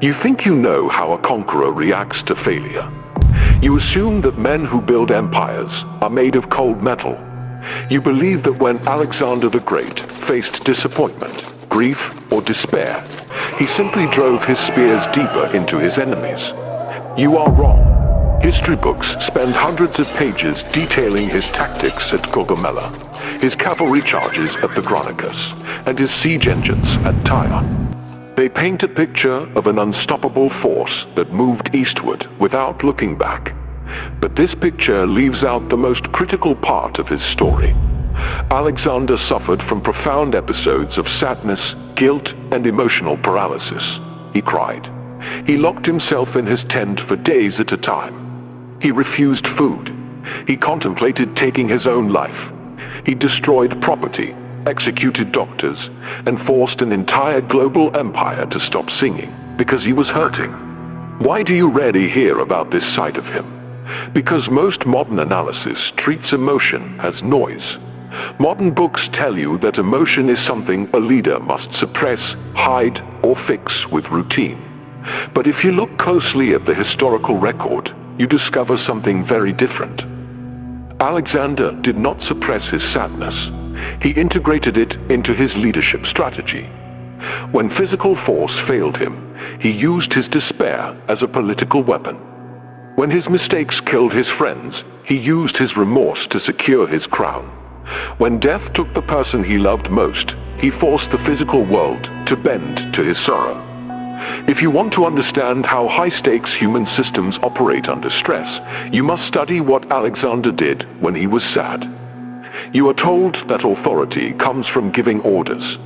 You think you know how a conqueror reacts to failure. You assume that men who build empires are made of cold metal. You believe that when Alexander the Great faced disappointment, grief, or despair, he simply drove his spears deeper into his enemies. You are wrong. History books spend hundreds of pages detailing his tactics at Gaugamela, his cavalry charges at the Granicus, and his siege engines at Tyre. They paint a picture of an unstoppable force that moved eastward without looking back. But this picture leaves out the most critical part of his story. Alexander suffered from profound episodes of sadness, guilt, and emotional paralysis. He cried. He locked himself in his tent for days at a time. He refused food. He contemplated taking his own life. He destroyed property, executed doctors, and forced an entire global empire to stop singing because he was hurting. Why do you rarely hear about this side of him? Because most modern analysis treats emotion as noise. Modern books tell you that emotion is something a leader must suppress, hide, or fix with routine. But if you look closely at the historical record, you discover something very different. Alexander did not suppress his sadness. He integrated it into his leadership strategy. When physical force failed him, he used his despair as a political weapon. When his mistakes killed his friends, he used his remorse to secure his crown. When death took the person he loved most, he forced the physical world to bend to his sorrow. If you want to understand how high-stakes human systems operate under stress, you must study what Alexander did when he was sad. You are told that authority comes from giving orders.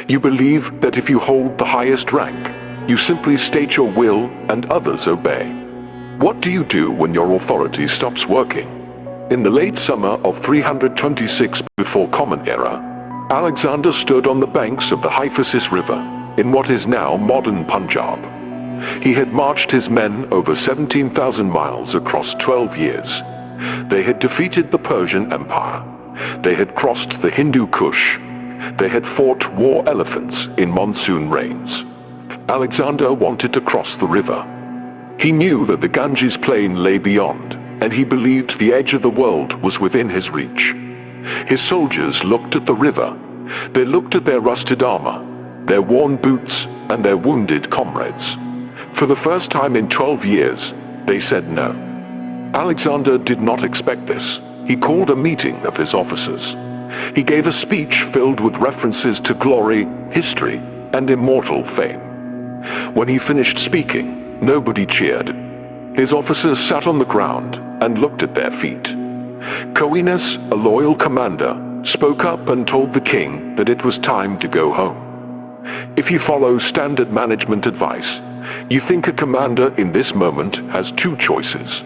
You believe that if you hold the highest rank, you simply state your will and others obey. What do you do when your authority stops working? In the late summer of 326 before Common Era, Alexander stood on the banks of the Hyphasis River, in what is now modern Punjab. He had marched his men over 17,000 miles across 12 years. They had defeated the Persian Empire. They had crossed the Hindu Kush. They had fought war elephants in monsoon rains. Alexander wanted to cross the river. He knew that the Ganges plain lay beyond, and he believed the edge of the world was within his reach. His soldiers looked at the river. They looked at their rusted armor, their worn boots, and their wounded comrades. For the first time in 12 years, they said no. Alexander did not expect this. He called a meeting of his officers. He gave a speech filled with references to glory, history, and immortal fame. When he finished speaking, nobody cheered. His officers sat on the ground and looked at their feet. Coenes, a loyal commander, spoke up and told the king that it was time to go home. If you follow standard management advice, you think a commander in this moment has two choices: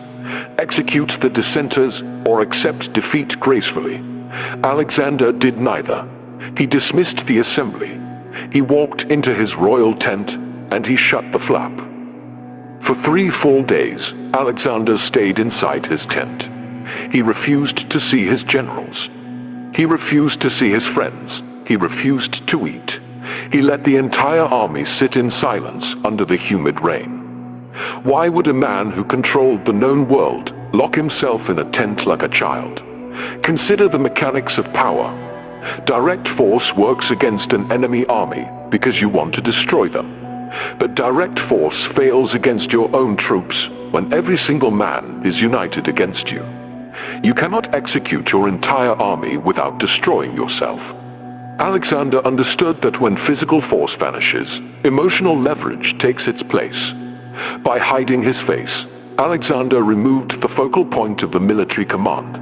execute the dissenters or accept defeat gracefully. Alexander did neither. He dismissed the assembly. He walked into his royal tent and he shut the flap. For 3 full days, Alexander stayed inside his tent. He refused to see his generals. He refused to see his friends. He refused to eat. He let the entire army sit in silence under the humid rain. Why would a man who controlled the known world lock himself in a tent like a child? Consider the mechanics of power. Direct force works against an enemy army because you want to destroy them. But direct force fails against your own troops when every single man is united against you. You cannot execute your entire army without destroying yourself. Alexander understood that when physical force vanishes, emotional leverage takes its place. By hiding his face, Alexander removed the focal point of the military command.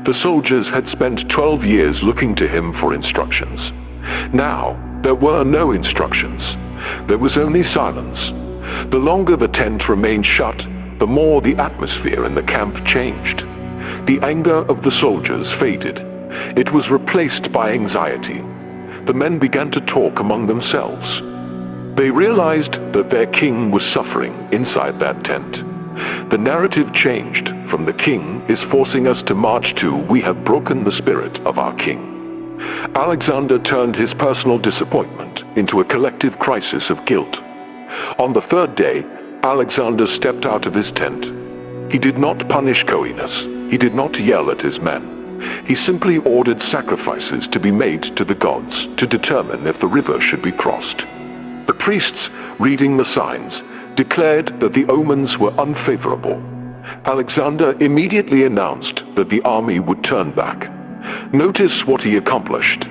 The soldiers had spent 12 years looking to him for instructions. Now, there were no instructions. There was only silence. The longer the tent remained shut, the more the atmosphere in the camp changed. The anger of the soldiers faded. It was replaced by anxiety. The men began to talk among themselves. They realized that their king was suffering inside that tent. The narrative changed from "the king is forcing us to march" to "we have broken the spirit of our king." Alexander turned his personal disappointment into a collective crisis of guilt. On the third day, Alexander stepped out of his tent. He did not punish coyness. He did not yell at his men. He simply ordered sacrifices to be made to the gods to determine if the river should be crossed. The priests, reading the signs, declared that the omens were unfavorable. Alexander immediately announced that the army would turn back. Notice what he accomplished.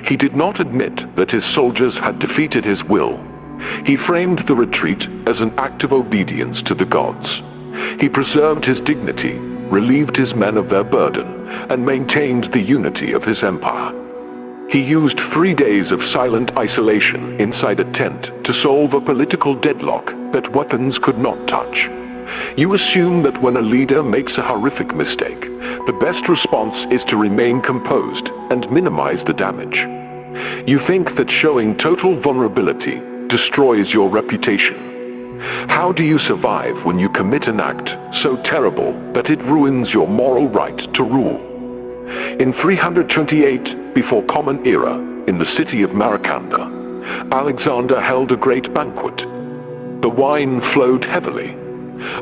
He did not admit that his soldiers had defeated his will. He framed the retreat as an act of obedience to the gods. He preserved his dignity, relieved his men of their burden, and maintained the unity of his empire. He used 3 days of silent isolation inside a tent to solve a political deadlock that weapons could not touch. You assume that when a leader makes a horrific mistake, the best response is to remain composed and minimize the damage. You think that showing total vulnerability destroys your reputation. How do you survive when you commit an act so terrible that it ruins your moral right to rule? In 328 before Common Era, in the city of Maracanda, Alexander held a great banquet. The wine flowed heavily.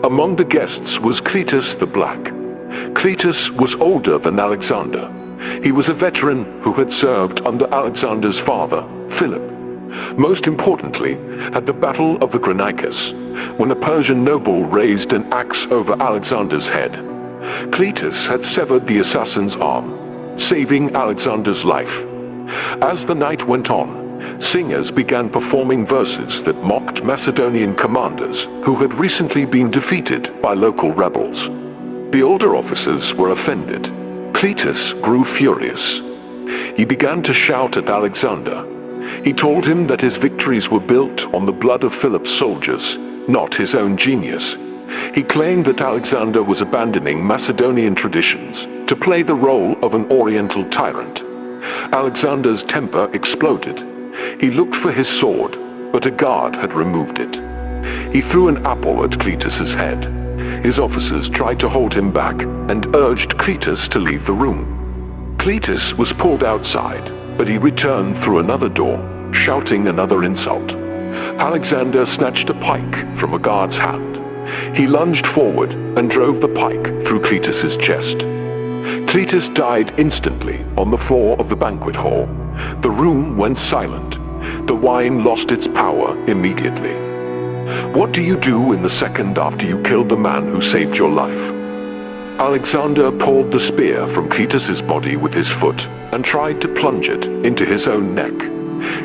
Among the guests was Cletus the Black. Cletus was older than Alexander. He was a veteran who had served under Alexander's father, Philip. Most importantly, at the Battle of the Granicus, when a Persian noble raised an axe over Alexander's head, Cletus had severed the assassin's arm, saving Alexander's life. As the night went on, singers began performing verses that mocked Macedonian commanders who had recently been defeated by local rebels. The older officers were offended. Cletus grew furious. He began to shout at Alexander. He told him that his victories were built on the blood of Philip's soldiers, not his own genius. He claimed that Alexander was abandoning Macedonian traditions to play the role of an Oriental tyrant. Alexander's temper exploded. He looked for his sword, but a guard had removed it. He threw an apple at Cletus's head. His officers tried to hold him back and urged Cletus to leave the room. Cletus was pulled outside, but he returned through another door, shouting another insult. Alexander snatched a pike from a guard's hand. He lunged forward and drove the pike through Cletus's chest. Cletus died instantly on the floor of the banquet hall. The room went silent. The wine lost its power immediately. What do you do in the second after you killed the man who saved your life? Alexander pulled the spear from Cletus's body with his foot and tried to plunge it into his own neck.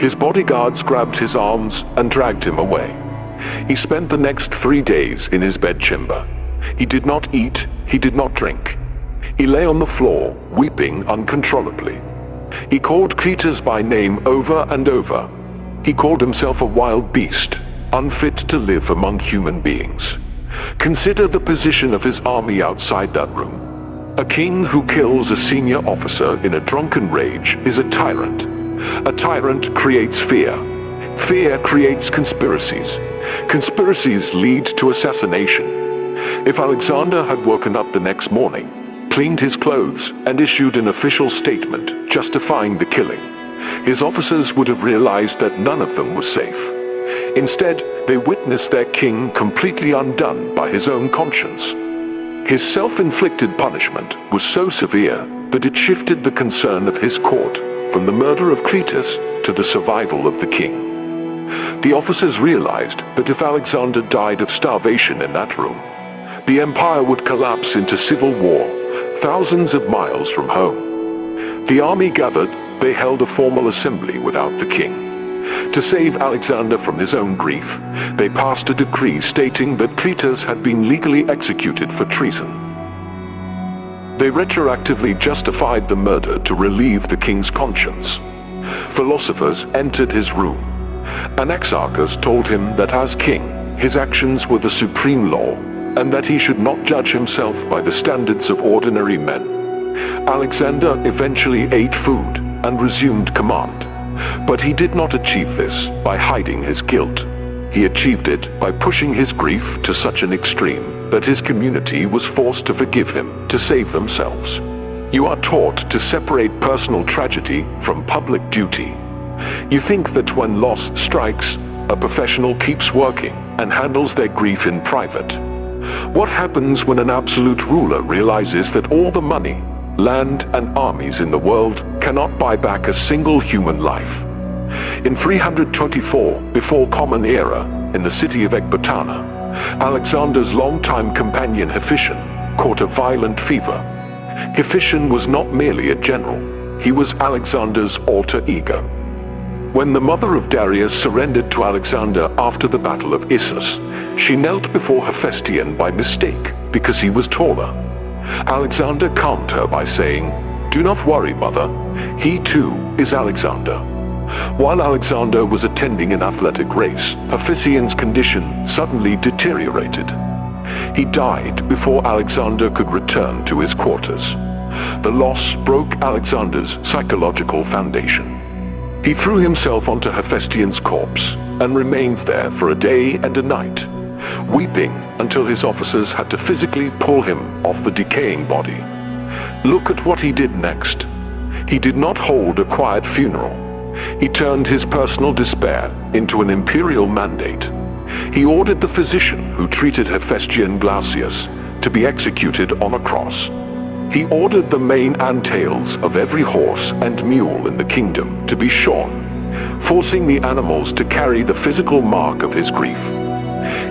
His bodyguards grabbed his arms and dragged him away. He spent the next 3 days in his bedchamber. He did not eat, he did not drink. He lay on the floor, weeping uncontrollably. He called Cletus by name over and over. He called himself a wild beast, unfit to live among human beings. Consider the position of his army outside that room. A king who kills a senior officer in a drunken rage is a tyrant. A tyrant creates fear. Fear creates conspiracies. Conspiracies lead to assassination. If Alexander had woken up the next morning, cleaned his clothes, and issued an official statement justifying the killing, his officers would have realized that none of them was safe. Instead, they witnessed their king completely undone by his own conscience. His self-inflicted punishment was so severe that it shifted the concern of his court from the murder of Cletus to the survival of the king. The officers realized that if Alexander died of starvation in that room, the empire would collapse into civil war, thousands of miles from home. The army gathered. They held a formal assembly without the king. To save Alexander from his own grief, they passed a decree stating that Cletus had been legally executed for treason. They retroactively justified the murder to relieve the king's conscience. Philosophers entered his room. Anaxarchus told him that as king, his actions were the supreme law, and that he should not judge himself by the standards of ordinary men. Alexander eventually ate food and resumed command. But he did not achieve this by hiding his guilt. He achieved it by pushing his grief to such an extreme that his community was forced to forgive him to save themselves. You are taught to separate personal tragedy from public duty. You think that when loss strikes, a professional keeps working and handles their grief in private. What happens when an absolute ruler realizes that all the money, land, and armies in the world cannot buy back a single human life? In 324 before Common Era, in the city of Ecbatana, Alexander's longtime companion Hephaestion caught a violent fever. Hephaestion was not merely a general, he was Alexander's alter ego. When the mother of Darius surrendered to Alexander after the Battle of Issus, she knelt before Hephaestion by mistake because he was taller. Alexander calmed her by saying, "Do not worry, mother, he too is Alexander." While Alexander was attending an athletic race, Hephaestion's condition suddenly deteriorated. He died before Alexander could return to his quarters. The loss broke Alexander's psychological foundation. He threw himself onto Hephaestion's corpse and remained there for a day and a night, weeping until his officers had to physically pull him off the decaying body. Look at what he did next. He did not hold a quiet funeral. He turned his personal despair into an imperial mandate. He ordered the physician who treated Hephaestion Glaucius to be executed on a cross. He ordered the mane and tails of every horse and mule in the kingdom to be shorn, forcing the animals to carry the physical mark of his grief.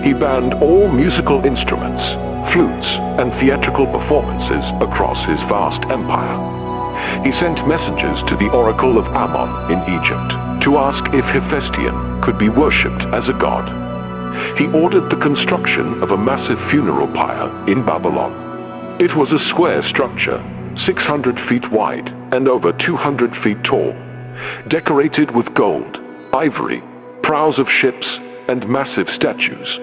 He banned all musical instruments, flutes, and theatrical performances across his vast empire. He sent messengers to the oracle of Ammon in Egypt to ask if Hephaestion could be worshipped as a god. He ordered the construction of a massive funeral pyre in Babylon. It was a square structure, 600 feet wide and over 200 feet tall, decorated with gold, ivory, prows of ships, and massive statues.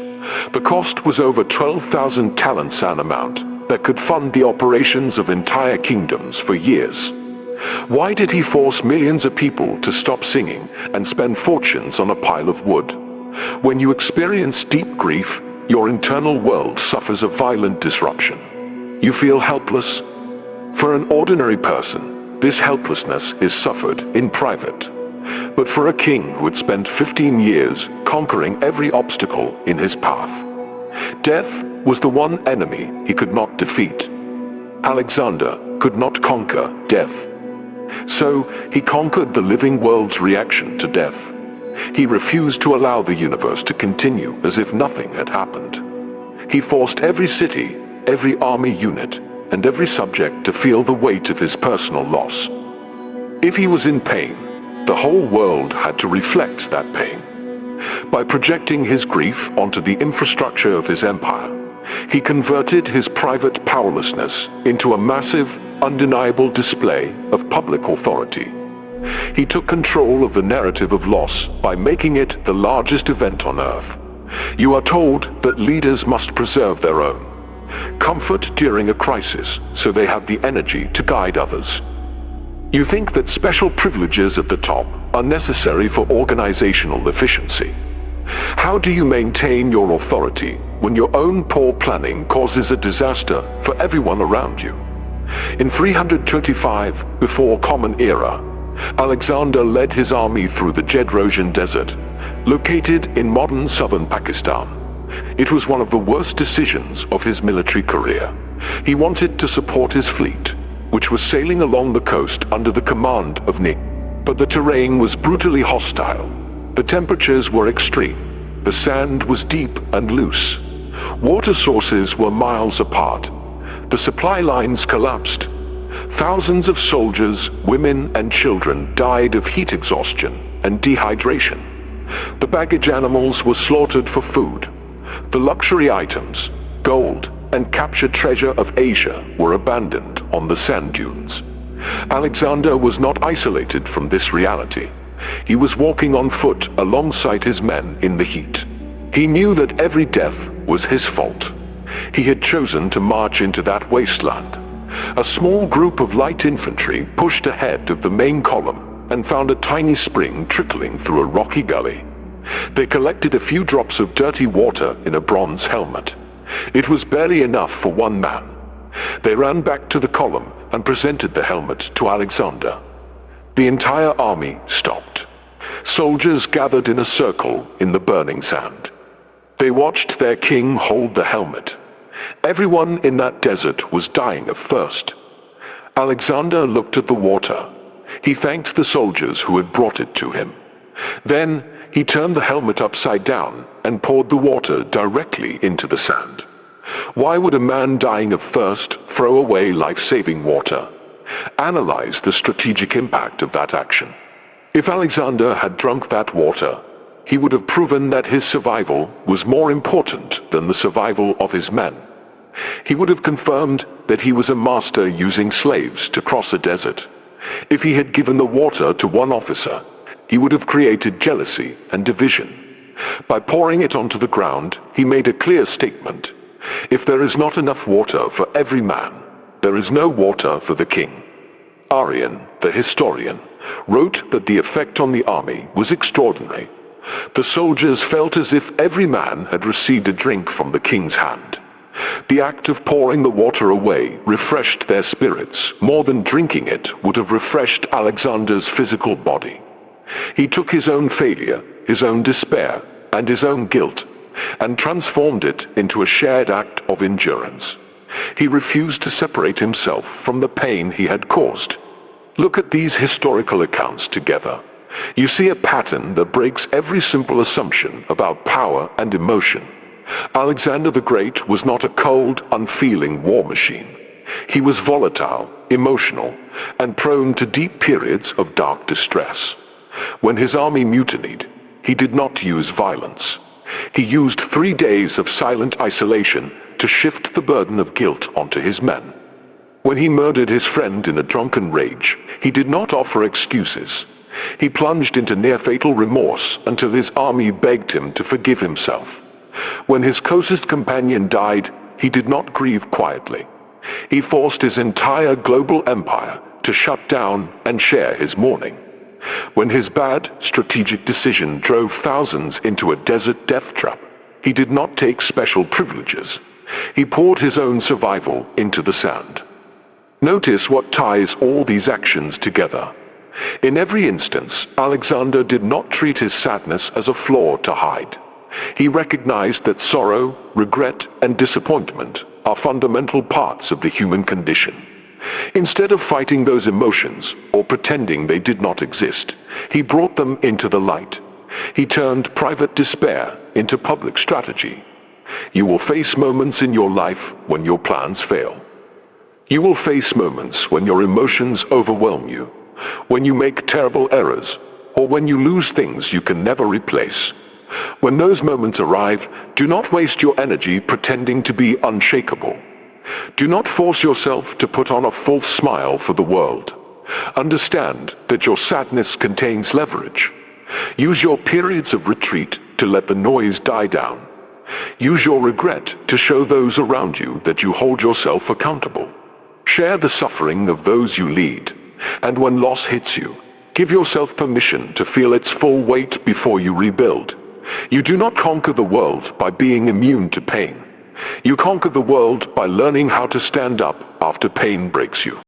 The cost was over 12,000 talents, an amount that could fund the operations of entire kingdoms for years. Why did he force millions of people to stop singing and spend fortunes on a pile of wood? When you experience deep grief, your internal world suffers a violent disruption. You feel helpless. For an ordinary person, this helplessness is suffered in private. But for a king who had spent 15 years conquering every obstacle in his path, death was the one enemy he could not defeat. Alexander could not conquer death. So he conquered the living world's reaction to death. He refused to allow the universe to continue as if nothing had happened. He forced every city, every army unit, and every subject to feel the weight of his personal loss. If he was in pain, the whole world had to reflect that pain. By projecting his grief onto the infrastructure of his empire, he converted his private powerlessness into a massive, undeniable display of public authority. He took control of the narrative of loss by making it the largest event on Earth. You are told that leaders must preserve their own comfort during a crisis so they have the energy to guide others. You think that special privileges at the top are necessary for organizational efficiency. How do you maintain your authority when your own poor planning causes a disaster for everyone around you? In 325 before Common Era, Alexander led his army through the Jedrosian Desert, located in modern southern Pakistan. It was one of the worst decisions of his military career. He wanted to support his fleet, which was sailing along the coast under the command of Nick. But the terrain was brutally hostile. The temperatures were extreme. The sand was deep and loose. Water sources were miles apart. The supply lines collapsed. Thousands of soldiers, women, and children died of heat exhaustion and dehydration. The baggage animals were slaughtered for food. The luxury items, gold, and captured treasure of Asia were abandoned on the sand dunes. Alexander was not isolated from this reality. He was walking on foot alongside his men in the heat. He knew that every death was his fault. He had chosen to march into that wasteland. A small group of light infantry pushed ahead of the main column and found a tiny spring trickling through a rocky gully. They collected a few drops of dirty water in a bronze helmet. It was barely enough for one man. They ran back to the column and presented the helmet to Alexander. The entire army stopped. Soldiers gathered in a circle in the burning sand. They watched their king hold the helmet. Everyone in that desert was dying of thirst. Alexander looked at the water. He thanked the soldiers who had brought it to him. Then he turned the helmet upside down and poured the water directly into the sand. Why would a man dying of thirst throw away life-saving water? Analyze the strategic impact of that action. If Alexander had drunk that water, he would have proven that his survival was more important than the survival of his men. He would have confirmed that he was a master using slaves to cross a desert. If he had given the water to one officer, he would have created jealousy and division. By pouring it onto the ground, he made a clear statement. If there is not enough water for every man, there is no water for the king. Arrian, the historian, wrote that the effect on the army was extraordinary. The soldiers felt as if every man had received a drink from the king's hand. The act of pouring the water away refreshed their spirits more than drinking it would have refreshed Alexander's physical body. He took his own failure, his own despair, and his own guilt, and transformed it into a shared act of endurance. He refused to separate himself from the pain he had caused. Look at these historical accounts together. You see a pattern that breaks every simple assumption about power and emotion. Alexander the Great was not a cold, unfeeling war machine. He was volatile, emotional, and prone to deep periods of dark distress. When his army mutinied, he did not use violence. He used 3 days of silent isolation to shift the burden of guilt onto his men. When he murdered his friend in a drunken rage, he did not offer excuses. He plunged into near-fatal remorse until his army begged him to forgive himself. When his closest companion died, he did not grieve quietly. He forced his entire global empire to shut down and share his mourning. When his bad, strategic decision drove thousands into a desert death trap, he did not take special privileges. He poured his own survival into the sand. Notice what ties all these actions together. In every instance, Alexander did not treat his sadness as a flaw to hide. He recognized that sorrow, regret, and disappointment are fundamental parts of the human condition. Instead of fighting those emotions or pretending they did not exist, he brought them into the light. He turned private despair into public strategy. You will face moments in your life when your plans fail. You will face moments when your emotions overwhelm you, when you make terrible errors, or when you lose things you can never replace. When those moments arrive, do not waste your energy pretending to be unshakable. Do not force yourself to put on a false smile for the world. Understand that your sadness contains leverage. Use your periods of retreat to let the noise die down. Use your regret to show those around you that you hold yourself accountable. Share the suffering of those you lead, and when loss hits you, give yourself permission to feel its full weight before you rebuild. You do not conquer the world by being immune to pain. You conquer the world by learning how to stand up after pain breaks you.